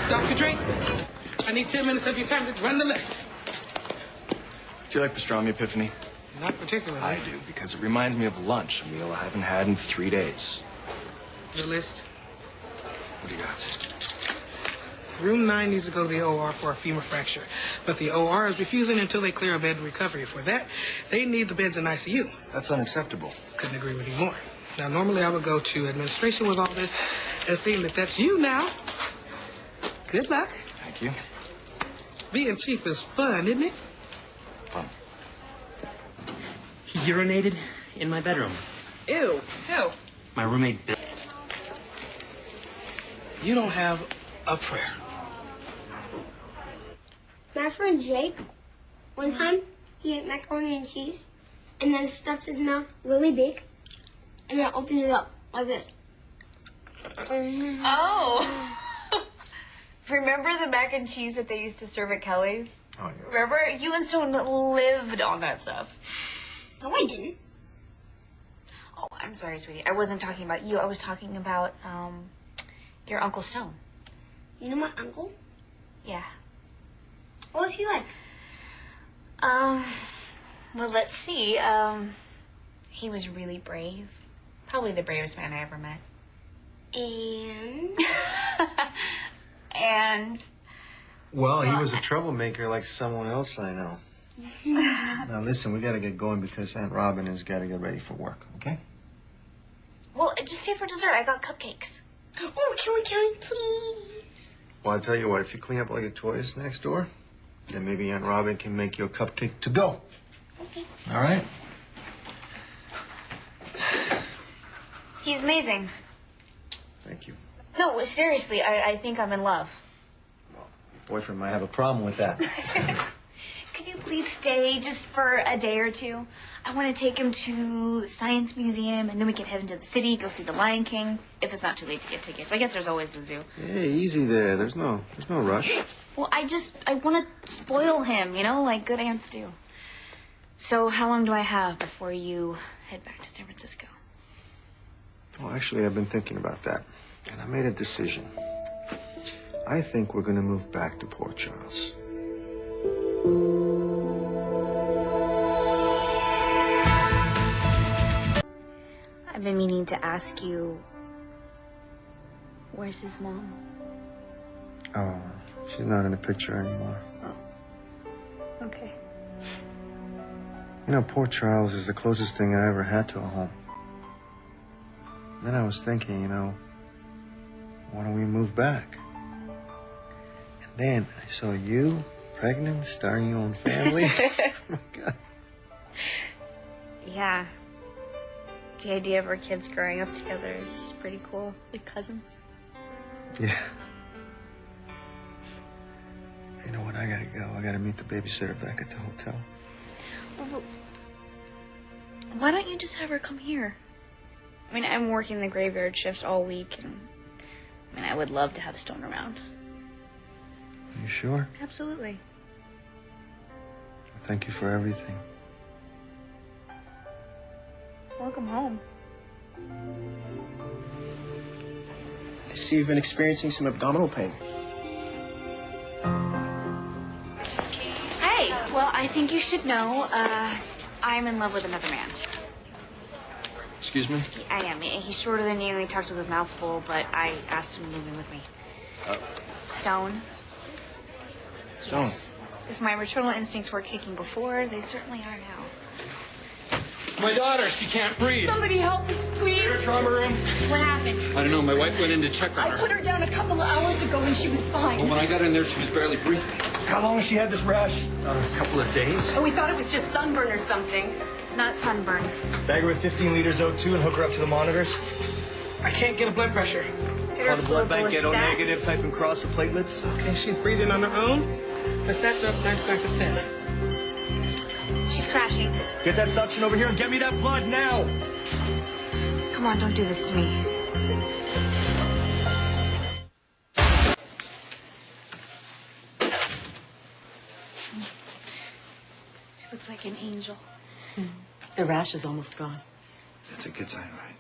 Dr. Trent, I need 10 minutes of your time to run the list. Do you like pastrami, Epiphany? Not particularly. I do, because it reminds me of lunch, a meal I haven't had in 3 days. The list. What do you got? Room 9 needs to go to the OR for a femur fracture, but the OR is refusing until they clear a bed in recovery. For that, they need the beds in ICU. That's unacceptable. Couldn't agree with you more. Now, normally I would go to administration with all this, and seeing that that's you now, good luck. Thank you. Being chief is fun, isn't it? Fun. He urinated in my bedroom. Ew. Ew. My roommate Bill. You don't have a prayer. My friend Jake, one time, he ate macaroni and cheese, and then stuffed his mouth really big, and then opened it up like this. Oh. Remember the mac and cheese that they used to serve at Kelly's? Oh, yeah. Remember? You and Stone lived on that stuff. No, I didn't. Oh, I'm sorry, sweetie. I wasn't talking about you. I was talking about, your Uncle Stone. You know my uncle? Yeah. What was he like? Well, let's see. He was really brave. Probably the bravest man I ever met. And? And? Well, he was a troublemaker like someone else I know. Now, listen, we got to get going because Aunt Robin has got to get ready for work, okay? Well, just stay for dessert. I got cupcakes. Oh, can we, please? Well, I'll tell you what, if you clean up all your toys next door, then maybe Aunt Robin can make you a cupcake to go. Okay. All right? He's amazing. Thank you. No, seriously, I think I'm in love. Well, your boyfriend might have a problem with that. Could you please stay just for a day or two? I want to take him to the Science Museum, and then we can head into the city, go see the Lion King, if it's not too late to get tickets. I guess there's always the zoo. Hey, easy there. There's no rush. Well, I want to spoil him, you know, like good aunts do. So how long do I have before you head back to San Francisco? Well, actually, I've been thinking about that, and I made a decision. I think we're going to move back to Port Charles. I've been meaning to ask you, where's his mom? Oh, she's not in the picture anymore. Oh, okay. You know, Port Charles is the closest thing I ever had to a home. Then I was thinking, you know, why don't we move back? And then I saw you, pregnant, starting your own family. Oh, my God. Yeah. The idea of our kids growing up together is pretty cool, like cousins. Yeah. You know what? I gotta go. I gotta meet the babysitter back at the hotel. Well, why don't you just have her come here? I mean, I'm working the graveyard shift all week, and I mean, I would love to have Stone around. You sure? Absolutely. Thank you for everything. Welcome home. I see you've been experiencing some abdominal pain. Hey, well, I think you should know, I'm in love with another man. Excuse me? I am. He's shorter than you. He talks with his mouth full, but I asked him to move in with me. Stone. Stone? Yes. If my maternal instincts were kicking before, they certainly are now. My daughter, she can't breathe. Somebody help us, please. Air trauma room? What happened? I don't know. My wife went in to check on I her. put her down a couple of hours ago and she was fine. Well, when I got in there, she was barely breathing. How long has she had this rash? A couple of days. Oh, we thought it was just sunburn or something. It's not sunburn. Bag her with 15 liters O2 and hook her up to the monitors. I can't get a blood pressure. Get her Call the blood bank, get O stat. negative, type in cross for platelets. Okay, she's breathing on her own. Her stats are up 95%. She's crashing. Get that suction over here and get me that blood now. Come on, don't do this to me. She looks like an angel. The rash is almost gone. That's a good sign, right?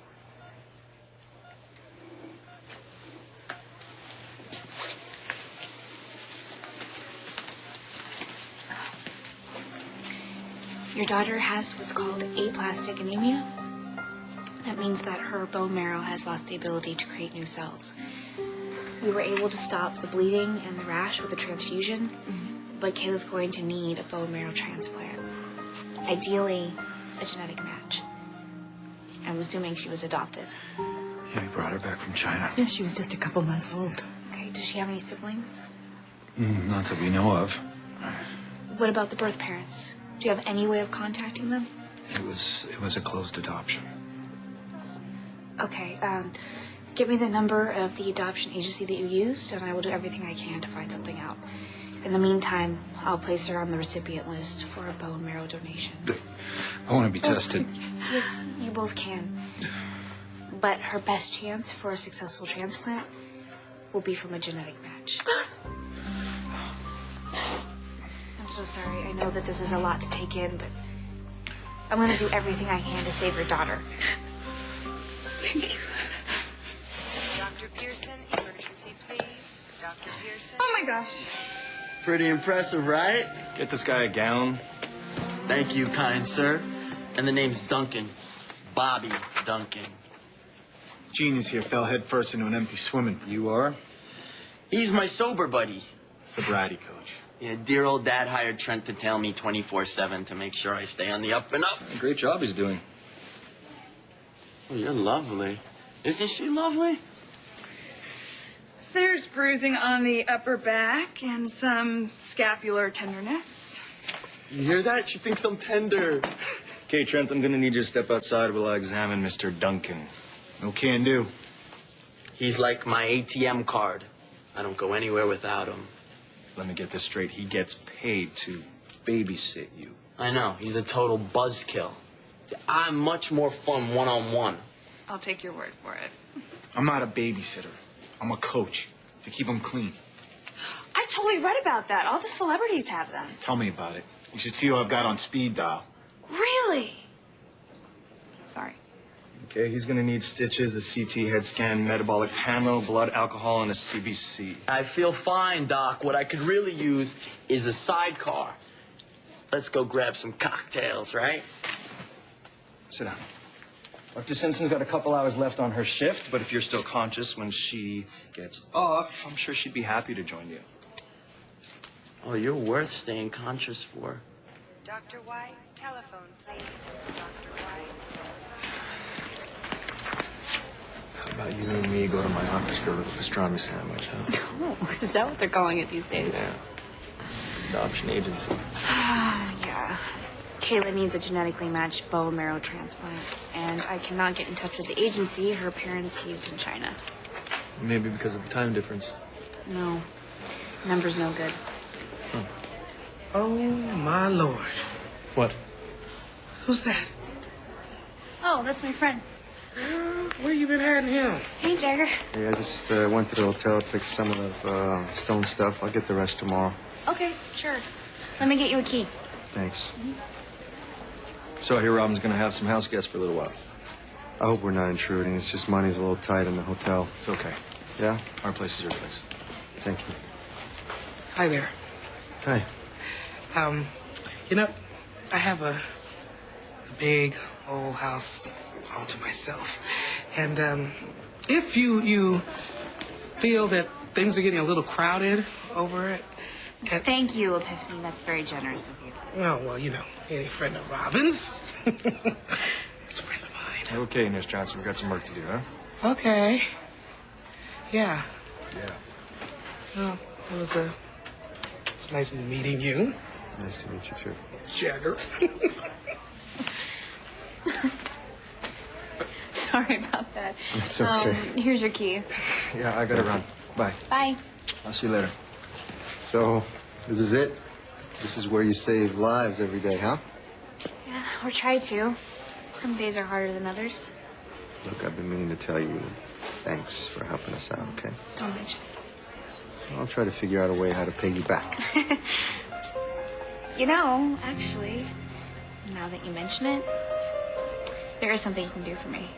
Your daughter has what's called aplastic anemia. That means that her bone marrow has lost the ability to create new cells. We were able to stop the bleeding and the rash with a transfusion, but Kayla's going to need a bone marrow transplant. Ideally, a genetic match. I'm assuming she was adopted. Yeah, we brought her back from China. Yeah, she was just a couple months old. Okay, does she have any siblings? Not that we know of. What about the birth parents? Do you have any way of contacting them? It was a closed adoption. Okay, give me the number of the adoption agency that you used, and I will do everything I can to find something out. In the meantime, I'll place her on the recipient list for a bone marrow donation. I want to be tested. Yes, you both can. But her best chance for a successful transplant will be from a genetic match. I'm so sorry. I know that this is a lot to take in, but I'm going to do everything I can to save your daughter. Thank you. Dr. Pearson, emergency, please. Dr. Pearson. Oh my gosh. Pretty impressive, right? Get this guy a gown. Thank you, kind sir. And the name's Duncan. Bobby Duncan. Genius here fell head first into an empty swimming pool. You are? He's my sober buddy. Sobriety coach. Yeah, dear old dad hired Trent to tail me 24/7 to make sure I stay on the up and up. Great job he's doing. Oh, you're lovely. Isn't she lovely? There's bruising on the upper back and some scapular tenderness. You hear that? She thinks I'm tender. Okay, Trent, I'm gonna need you to step outside while I examine Mr. Duncan. No can do. He's like my ATM card. I don't go anywhere without him. Let me get this straight. He gets paid to babysit you. I know. He's a total buzzkill. I'm much more fun one-on-one. I'll take your word for it. I'm not a babysitter. I'm a coach to keep them clean. I totally read about that. All the celebrities have them. Tell me about it. You should see who I've got on speed dial. Really? Sorry. Okay, he's gonna need stitches, a CT head scan, metabolic panel, blood alcohol, and a CBC. I feel fine, Doc. What I could really use is a sidecar. Let's go grab some cocktails, right? Sit down. Dr. Simpson's got a couple hours left on her shift, but if you're still conscious when she gets off, I'm sure she'd be happy to join you. Oh, you're worth staying conscious for. Dr. White, telephone, please. Dr. White. How about you and me go to my office for a little pastrami sandwich, huh? Oh, is that what they're calling it these days? Yeah. Adoption agency. Yeah. Kayla needs a genetically matched bone marrow transplant, and I cannot get in touch with the agency her parents use in China. Maybe because of the time difference. No. Number's no good. Oh, my Lord. What? Who's that? Oh, that's my friend. Where you been hiding him? Hey, Jagger. Hey, I just went to the hotel, picked some of the stone stuff. I'll get the rest tomorrow. Okay, sure. Let me get you a key. Thanks. So I hear Robin's gonna have some house guests for a little while. I hope we're not intruding. It's just money's a little tight in the hotel. It's okay. Yeah? Our place is your place. Thank you. Hi there. Hi. You know, I have a big old house all to myself. And if you feel that things are getting a little crowded over it, Thank you, Epiphany. That's very generous of you. oh, well, you know, any friend of Robin's. It's a friend of mine. Okay, Nurse Johnson, we've got some work to do, huh? Okay. Yeah. Yeah. Well, it was nice meeting you, Nice to meet you, too. Jagger. Sorry about that. It's okay. Here's your key. Yeah, I gotta run. Bye. Bye. I'll see you later. So, this is it? This is where you save lives every day, huh? Yeah, or try to. Some days are harder than others. Look, I've been meaning to tell you thanks for helping us out, okay? Don't mention I'll try to figure out a way how to pay you back. it. You know, actually, now that you mention it, there is something you can do for me.